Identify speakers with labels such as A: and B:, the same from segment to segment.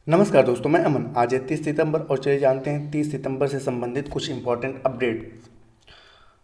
A: नमस्कार दोस्तों, मैं अमन। आज है 30 सितंबर और चलिए जानते हैं 30 सितंबर से संबंधित कुछ इंपॉर्टेंट अपडेट।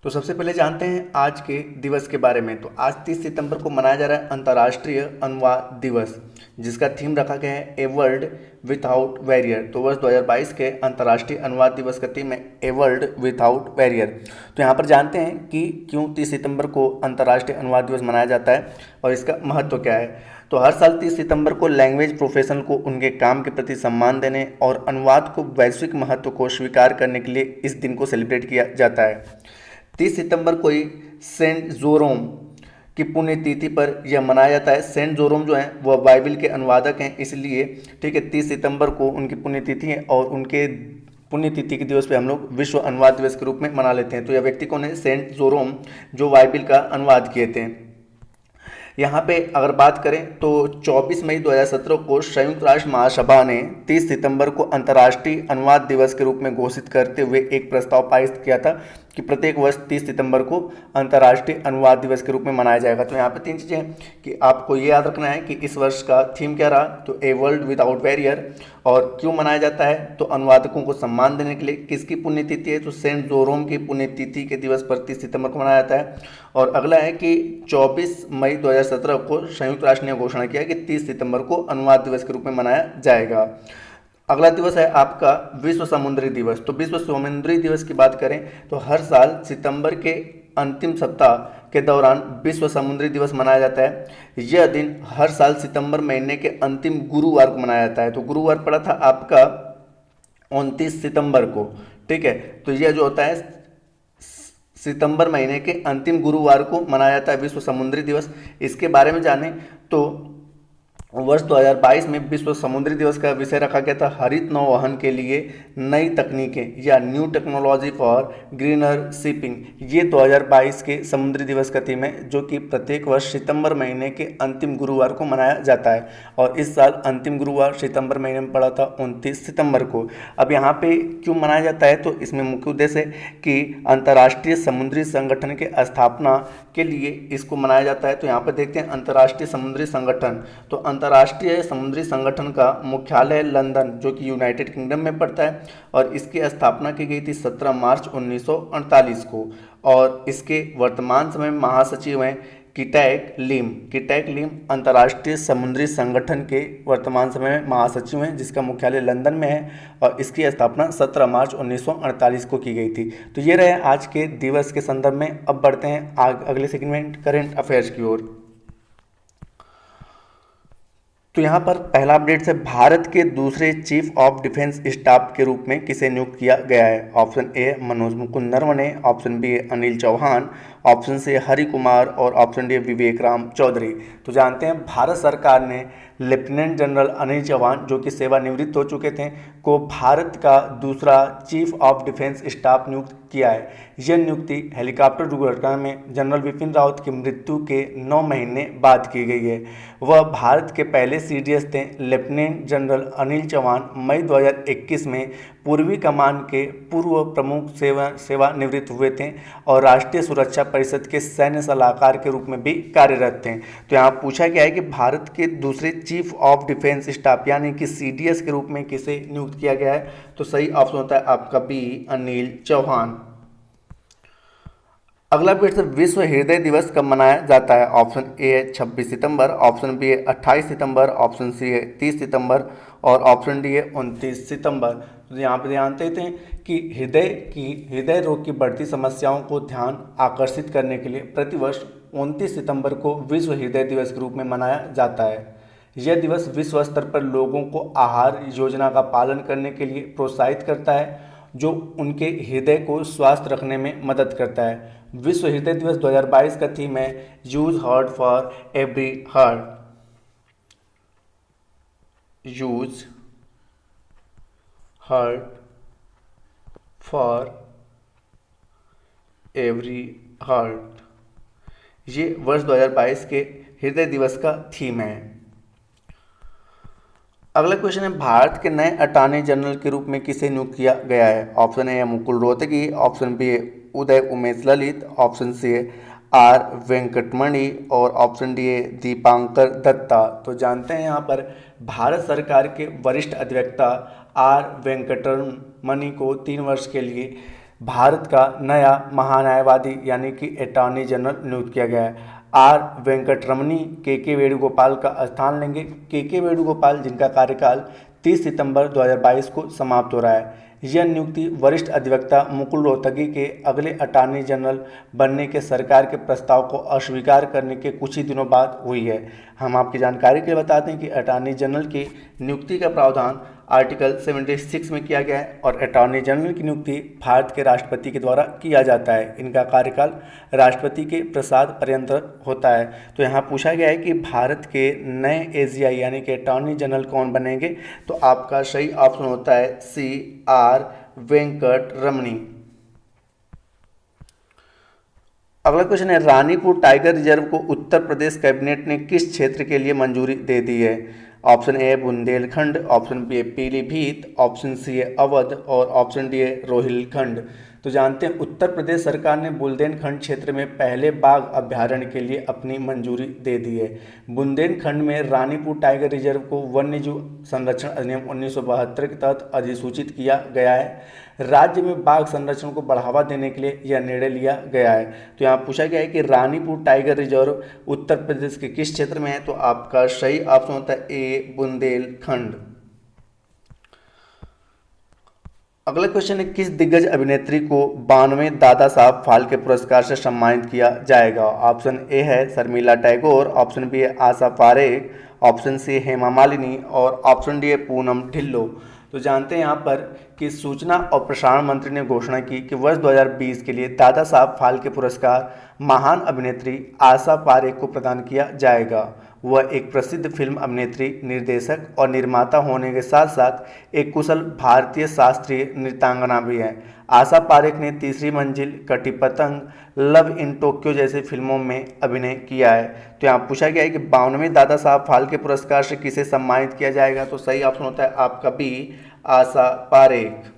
A: तो सबसे पहले जानते हैं आज के दिवस के बारे में। तो आज 30 सितंबर को मनाया जा रहा है अंतर्राष्ट्रीय अनुवाद दिवस, जिसका थीम रखा गया है ए वर्ल्ड विथआउट बैरियर। तो वर्ष 2022 के अंतर्राष्ट्रीय अनुवाद दिवस का थीम है ए वर्ल्ड विथआउट बैरियर। तो यहाँ पर जानते हैं कि क्यों 30 सितंबर को अंतर्राष्ट्रीय अनुवाद दिवस मनाया जाता है और इसका महत्व क्या है। तो हर साल 30 सितंबर को लैंग्वेज प्रोफेशनल को उनके काम के प्रति सम्मान देने और अनुवाद को वैश्विक महत्व को स्वीकार करने के लिए इस दिन को सेलिब्रेट किया जाता है। 30 सितंबर को ही सेंट जोरोम की पुण्यतिथि पर यह मनाया जाता है। सेंट जोरोम जो हैं वह बाइबल के अनुवादक हैं, इसलिए ठीक है 30 सितंबर को उनकी पुण्यतिथि है और उनके पुण्यतिथि के दिवस पे हम लोग विश्व अनुवाद दिवस के रूप में मना लेते हैं। तो यह व्यक्ति कौन है? सेंट जोरोम, जो बाइबल का अनुवाद किए थे। यहाँ पे अगर बात करें तो 24 मई 2017 को संयुक्त राष्ट्र महासभा ने 30 सितंबर को अंतर्राष्ट्रीय अनुवाद दिवस के रूप में घोषित करते हुए एक प्रस्ताव पारित किया था कि प्रत्येक वर्ष 30 सितंबर को अंतर्राष्ट्रीय अनुवाद दिवस के रूप में मनाया जाएगा। तो यहाँ पे तीन चीज़ें हैं कि आपको ये याद रखना है कि इस वर्ष का थीम क्या रहा, तो ए वर्ल्ड विदाउट बैरियर, और क्यों मनाया जाता है तो अनुवादकों को सम्मान देने के लिए। किसकी पुण्यतिथि है? तो सेंट जोरोम की पुण्यतिथि के दिवस पर 30 सितंबर को मनाया जाता है। और अगला है कि 24 मई 2017 को संयुक्त राष्ट्र ने घोषणा किया कि 30 सितंबर को अनुवाद दिवस के रूप में मनाया जाएगा। अगला दिवस है आपका विश्व समुद्री दिवस। तो विश्व समुद्री दिवस की बात करें तो हर साल सितंबर के अंतिम सप्ताह के दौरान विश्व समुद्री दिवस मनाया जाता है। यह दिन हर साल सितंबर महीने के अंतिम गुरुवार को मनाया जाता है। तो गुरुवार पड़ा था आपका 29 सितंबर को, ठीक है। तो यह जो होता है सितंबर महीने के अंतिम गुरुवार को मनाया जाता है विश्व समुद्री दिवस। इसके बारे में जानें तो वर्ष 2022 में विश्व समुद्री दिवस का विषय रखा गया था हरित नौवहन के लिए नई तकनीकें या new technology for greener shipping. ये 2022 के समुद्री दिवस का थीम है, जो कि प्रत्येक वर्ष सितंबर महीने के अंतिम गुरुवार को मनाया जाता है। और इस साल अंतिम गुरुवार सितंबर महीने में पड़ा था 29 सितंबर को। अब यहाँ पे क्यों मनाया जाता है तो इसमें मुख्य उद्देश्य है कि अंतर्राष्ट्रीय समुद्री संगठन के स्थापना के लिए इसको मनाया जाता है। तो यहाँ पर देखते हैं अंतर्राष्ट्रीय समुद्री संगठन। तो अंतर्राष्ट्रीय समुद्री संगठन का मुख्यालय लंदन, जो कि यूनाइटेड किंगडम में पड़ता है, और इसकी स्थापना की गई थी 17 मार्च 1948 को। और इसके वर्तमान समय में महासचिव हैं किटैक लिम। किटैक लिम अंतर्राष्ट्रीय समुद्री संगठन के वर्तमान समय में महासचिव हैं, जिसका मुख्यालय लंदन में है, और इसकी स्थापना 17 मार्च 1948 को की गई थी। तो ये रहे आज के दिवस के संदर्भ में। अब बढ़ते हैं अगले सेगमेंट करेंट अफेयर्स की ओर। तो यहाँ पर पहला अपडेट है, भारत के दूसरे चीफ ऑफ डिफेंस स्टाफ के रूप में किसे नियुक्त किया गया है? Option A Manoj Mukund Naravane, option B Anil Chauhan, option C Hari Kumar, और ऑप्शन डी विवेक राम चौधरी। तो जानते हैं भारत सरकार ने लेफ्टिनेंट जनरल अनिल चौहान, जो कि सेवानिवृत्त हो चुके थे, को भारत का दूसरा चीफ ऑफ डिफेंस स्टाफ नियुक्त किया है। यह नियुक्ति हेलीकॉप्टर दुर्घटना में जनरल बिपिन रावत की मृत्यु के 9 महीने बाद की गई है। वह भारत के पहले सीडीएस थे। लेफ्टिनेंट जनरल अनिल चौहान मई 2021 में पूर्वी कमान के पूर्व प्रमुख सेवानिवृत्त हुए थे और राष्ट्रीय सुरक्षा परिषद के सैन्य सलाहकार के रूप में भी कार्यरत थे। तो यहाँ पूछा गया है कि भारत के दूसरे चीफ ऑफ डिफेंस स्टाफ यानी कि सीडीएस के रूप में किसे नियुक्त किया गया है? तो सही ऑप्शन होता है आपका बी, अनिल चौहान। अगला फिर से विश्व हृदय दिवस कब मनाया जाता है? ऑप्शन ए है 26 सितंबर, ऑप्शन बी है 28 सितंबर, ऑप्शन सी है 30 सितंबर, और ऑप्शन डी है 29 सितंबर। तो यहाँ पे ध्यान देते हैं कि हृदय रोग की बढ़ती समस्याओं को ध्यान आकर्षित करने के लिए प्रतिवर्ष 29 सितंबर को विश्व हृदय दिवस के रूप में मनाया जाता है। यह दिवस विश्व स्तर पर लोगों को आहार योजना का पालन करने के लिए प्रोत्साहित करता है, जो उनके हृदय को स्वस्थ रखने में मदद करता है। विश्व हृदय दिवस 2022 का थीम है use heart for every heart. Use heart for every heart, ये वर्ष 2022 के हृदय दिवस का थीम है। अगला क्वेश्चन है, भारत के नए अटॉर्नी जनरल के रूप में किसे नियुक्त किया गया है? ऑप्शन ए है मुकुल रोहतगी, ऑप्शन बी है उदय उमेश ललित, ऑप्शन सी है आर वेंकटमणि और ऑप्शन डी है दीपांकर दत्ता। तो जानते हैं यहाँ पर भारत सरकार के वरिष्ठ अधिवक्ता आर वेंकटरमणि को 3 वर्ष के लिए भारत का नया महान्यायवादी यानी कि अटॉर्नी जनरल नियुक्त किया गया है। आर वेंकटरमणि के वेणुगोपाल का स्थान लेंगे। के वेणुगोपाल जिनका कार्यकाल 30 सितंबर 2022 को समाप्त हो रहा है। यह नियुक्ति वरिष्ठ अधिवक्ता मुकुल रोहतगी के अगले अटॉर्नी जनरल बनने के सरकार के प्रस्ताव को अस्वीकार करने के कुछ ही दिनों बाद हुई है। हम आपकी जानकारी के लिए बताते हैं कि अटॉर्नी जनरल की नियुक्ति का प्रावधान आर्टिकल 76 में किया गया है और अटॉर्नी जनरल की नियुक्ति भारत के राष्ट्रपति के द्वारा किया जाता है। इनका कार्यकाल राष्ट्रपति के प्रसाद पर्यंत होता है। तो यहाँ पूछा गया है कि भारत के नए एजीआई यानी कि अटॉर्नी जनरल कौन बनेंगे, तो आपका सही ऑप्शन होता है सी आर वेंकटरमणि। अगला क्वेश्चन है रानीपुर टाइगर रिजर्व को उत्तर प्रदेश कैबिनेट ने किस क्षेत्र के लिए मंजूरी दे दी है। Option A Bundelkhand, option B है पीलीभीत, ऑप्शन सी है अवध और ऑप्शन डी है रोहिलखंड। तो जानते हैं उत्तर प्रदेश सरकार ने बुंदेलखंड क्षेत्र में पहले बाघ अभ्यारण्य के लिए अपनी मंजूरी दे दी है। बुंदेलखंड में रानीपुर टाइगर रिजर्व को वन्यजीव संरक्षण अधिनियम 1972 के तहत अधिसूचित किया गया है। राज्य में बाघ संरक्षण को बढ़ावा देने के लिए यह निर्णय लिया गया है। तो यहाँ पूछा गया है कि रानीपुर टाइगर रिजर्व उत्तर प्रदेश के किस क्षेत्र में है, तो आपका सही ऑप्शन होता है ए बुंदेलखंड। अगला क्वेश्चन है किस दिग्गज अभिनेत्री को 92वें दादा साहब फाल्के पुरस्कार से सम्मानित किया जाएगा। ऑप्शन ए है शर्मिला टैगोर, ऑप्शन बी है आशा पारेख, ऑप्शन सी हेमा मालिनी और ऑप्शन डी है पूनम ढिल्लो। तो जानते हैं यहाँ पर कि सूचना और प्रसारण मंत्री ने घोषणा की कि वर्ष 2020 के लिए दादा साहब फाल्के पुरस्कार महान अभिनेत्री आशा पारेख को प्रदान किया जाएगा। वह एक प्रसिद्ध फिल्म अभिनेत्री, निर्देशक और निर्माता होने के साथ साथ एक कुशल भारतीय शास्त्रीय नृत्यांगना भी है। आशा पारेख ने तीसरी मंजिल, कटी पतंग, लव इन टोक्यो जैसी फिल्मों में अभिनय किया है। तो यहाँ पूछा गया है कि 92वें दादा साहब फाल्के पुरस्कार से किसे सम्मानित किया जाएगा, तो सही ऑप्शन होता है आपका बी आशा पारेख।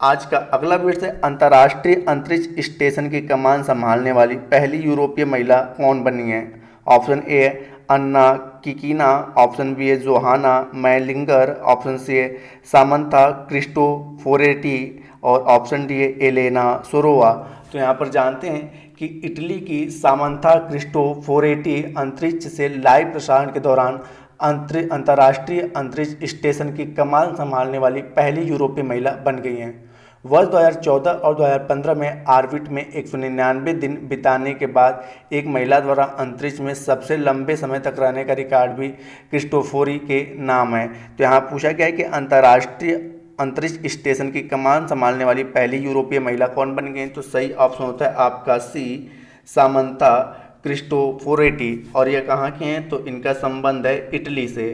A: आज का अगला प्रश्न है अंतर्राष्ट्रीय अंतरिक्ष स्टेशन की कमान संभालने वाली पहली यूरोपीय महिला कौन बनी है। ऑप्शन ए है अन्ना किकीना, ऑप्शन बी है जोहाना मैलिंगर, ऑप्शन सी है सामंथा क्रिस्टोफोरेटी और ऑप्शन डी है एलेना सोरोवा। तो यहाँ पर जानते हैं कि इटली की सामंथा क्रिस्टोफोरेटी अंतरिक्ष से लाइव प्रसारण के दौरान अंतर्राष्ट्रीय अंतरिक्ष स्टेशन की कमान संभालने वाली पहली यूरोपीय महिला बन गई हैं। वर्ष 2014 और 2015 में ऑर्बिट में 199 दिन बिताने के बाद एक महिला द्वारा अंतरिक्ष में सबसे लंबे समय तक रहने का रिकॉर्ड भी क्रिस्टोफोरी के नाम है। तो यहाँ पूछा गया है कि अंतर्राष्ट्रीय अंतरिक्ष स्टेशन की कमान संभालने वाली पहली यूरोपीय महिला कौन बन गई, तो सही ऑप्शन होता है आपका सी सामंथा क्रिस्टोफोरेटी। और ये कहाँ के हैं, तो इनका संबंध है इटली से।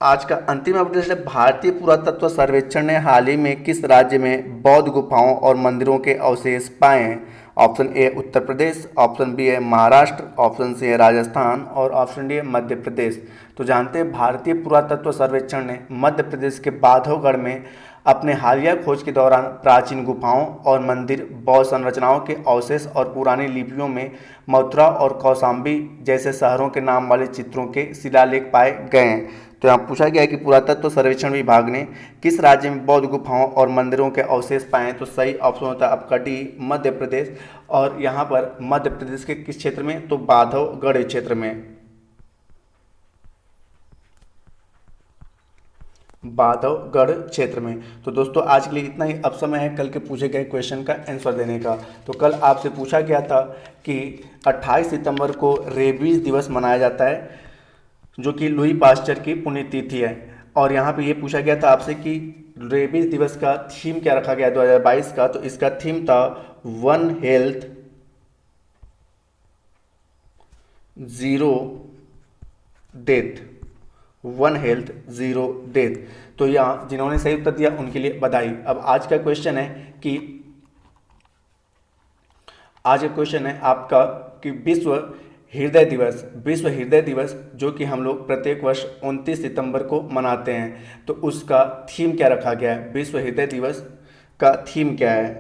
A: आज का अंतिम अपडेट है भारतीय पुरातत्व सर्वेक्षण ने हाल ही में किस राज्य में बौद्ध गुफाओं और मंदिरों के अवशेष पाए हैं। Option A Uttar Pradesh, option B है महाराष्ट्र, ऑप्शन सी है राजस्थान और ऑप्शन डी है मध्य प्रदेश। तो जानते हैं भारतीय पुरातत्व सर्वेक्षण ने मध्य प्रदेश के बांधवगढ़ में अपने हालिया खोज के दौरान प्राचीन गुफाओं और मंदिर, बौद्ध संरचनाओं के अवशेष और पुरानी लिपियों में मथुरा और कौशाम्बी जैसे शहरों के नाम वाले चित्रों के शिलालेख पाए गए हैं। तो यहाँ पूछा गया है कि पुरातत्व सर्वेक्षण विभाग ने किस राज्य में बौद्ध गुफाओं और मंदिरों के अवशेष पाए हैं, तो सही ऑप्शन होता है आपका डी मध्य प्रदेश। और यहाँ पर मध्य प्रदेश के किस क्षेत्र में, तो बांधवगढ़ क्षेत्र में, बांधवगढ़ क्षेत्र में। तो दोस्तों आज के लिए इतना ही। अब समय है कल के पूछे गए क्वेश्चन का आंसर देने का। तो कल आपसे पूछा गया था कि 28 सितंबर को रेबीज दिवस मनाया जाता है, जो कि लुई पास्चर की पुण्यतिथि है। और यहाँ पे ये पूछा गया था आपसे कि रेबीज दिवस का थीम क्या रखा गया 2022 का, तो इसका थीम था one health zero death, one health zero death. तो यहाँ जिन्होंने सही उत्तर दिया उनके लिए बधाई। अब आज का क्वेश्चन है कि आपका कि विश्व हृदय दिवस जो कि हम लोग प्रत्येक वर्ष 29 सितंबर को मनाते हैं, तो उसका थीम क्या रखा गया है, विश्व हृदय दिवस का थीम क्या है।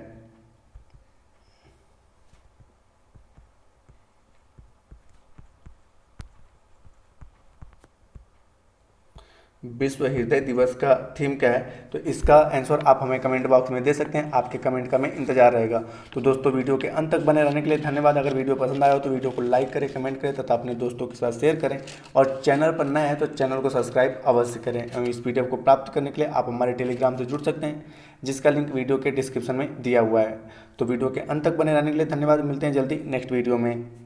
A: विश्व हृदय दिवस का थीम क्या है, तो इसका आंसर आप हमें कमेंट बॉक्स में दे सकते हैं। आपके कमेंट का हमें इंतजार रहेगा। तो दोस्तों, वीडियो के अंत तक बने रहने के लिए धन्यवाद। अगर वीडियो पसंद आया हो तो वीडियो को लाइक करें, कमेंट करें तथा अपने दोस्तों के साथ शेयर करें, और चैनल पर नए हैं तो चैनल को सब्सक्राइब अवश्य करें। एवं इस पीडीएफ को प्राप्त करने के लिए आप हमारे टेलीग्राम से जुड़ सकते हैं, जिसका लिंक वीडियो के डिस्क्रिप्शन में दिया हुआ है। तो वीडियो के अंत तक बने रहने के लिए धन्यवाद। मिलते हैं जल्दी नेक्स्ट वीडियो में।